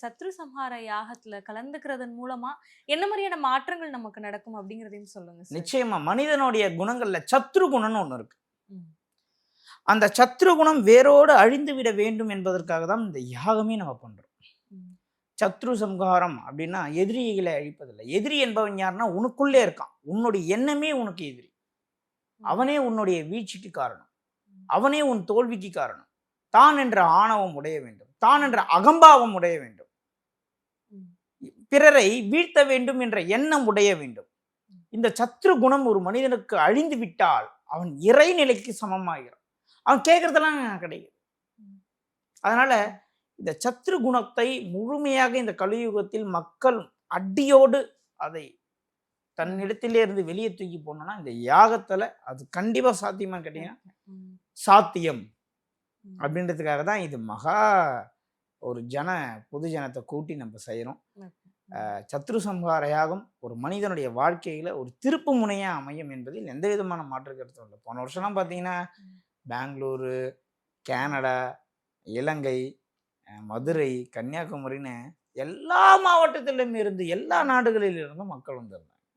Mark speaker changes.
Speaker 1: சத்ரு சம்ஹார யாகத்துல கலந்துக்கிறதன் மூலமா என்ன மாதிரியான மாற்றங்கள் நமக்கு நடக்கும் அப்படிங்கறதையும் சொல்லுங்க சார்.
Speaker 2: நிச்சயமா மனிதனுடைய குணங்கள்ல சத்ரு குணம்னு ஒண்ணு இருக்கு.
Speaker 1: ம்.
Speaker 2: அந்த சத்ரு குணம் வேரோடு அழிந்து விட வேண்டும் என்பதற்காக தான் இந்த யாகமே நம்ம பண்றோம்.
Speaker 1: ம்.
Speaker 2: சத்ரு சம்ஹாரம் அப்படின்னா எதிரிகளை அழிப்பதில்லை. எதிரி என்பவன் யாருன்னா உனக்குள்ளே இருக்கான். உன்னுடைய எண்ணமே உனக்கு எதிரி. அவனே உன்னுடைய வீழ்ச்சிக்கு காரணம். அவனே உன் தோல்விக்கு காரணம். தான் என்ற ஆணவம் உடைய வேண்டும். தான் என்ற அகம்பாவம் உடைய வேண்டும். பிறரை வீழ்த்த வேண்டும் என்ற எண்ணம் உடைய வேண்டும். இந்த சத்ரு குணம் ஒரு மனிதனுக்கு அழிந்து விட்டால் அவன் இறைநிலைக்கு சமமாகிறான். அவன் கேட்கறதெல்லாம் கிடையாது. அதனால இந்த சத்ரு குணத்தை முழுமையாக இந்த கலியுகத்தில் மக்கள் அடியோடு அதை தன்னிடத்திலே இருந்து வெளியே தூக்கி போனோம்னா இந்த யாகத்துல அது கண்டிப்பா சாத்தியமான்னு கேட்டீங்கன்னா சாத்தியம். அப்படின்றதுக்காக தான் இது மகா ஒரு பொது ஜனத்தை கூட்டி நம்ம செய்யறோம். சத்ரு சம்ஹார யாகம் ஒரு மனிதனுடைய வாழ்க்கையில ஒரு திருப்பு முனையா அமையும் என்பதில் எந்த விதமான மாற்று கருத்தும் இல்லை. போன வருஷம்லாம் பார்த்தீங்கன்னா பெங்களூரு, கனடா, இலங்கை, மதுரை, கன்னியாகுமரின்னு எல்லா மாவட்டத்திலும் இருந்து எல்லா நாடுகளில் இருந்தும் மக்கள் வந்திருந்தாங்க.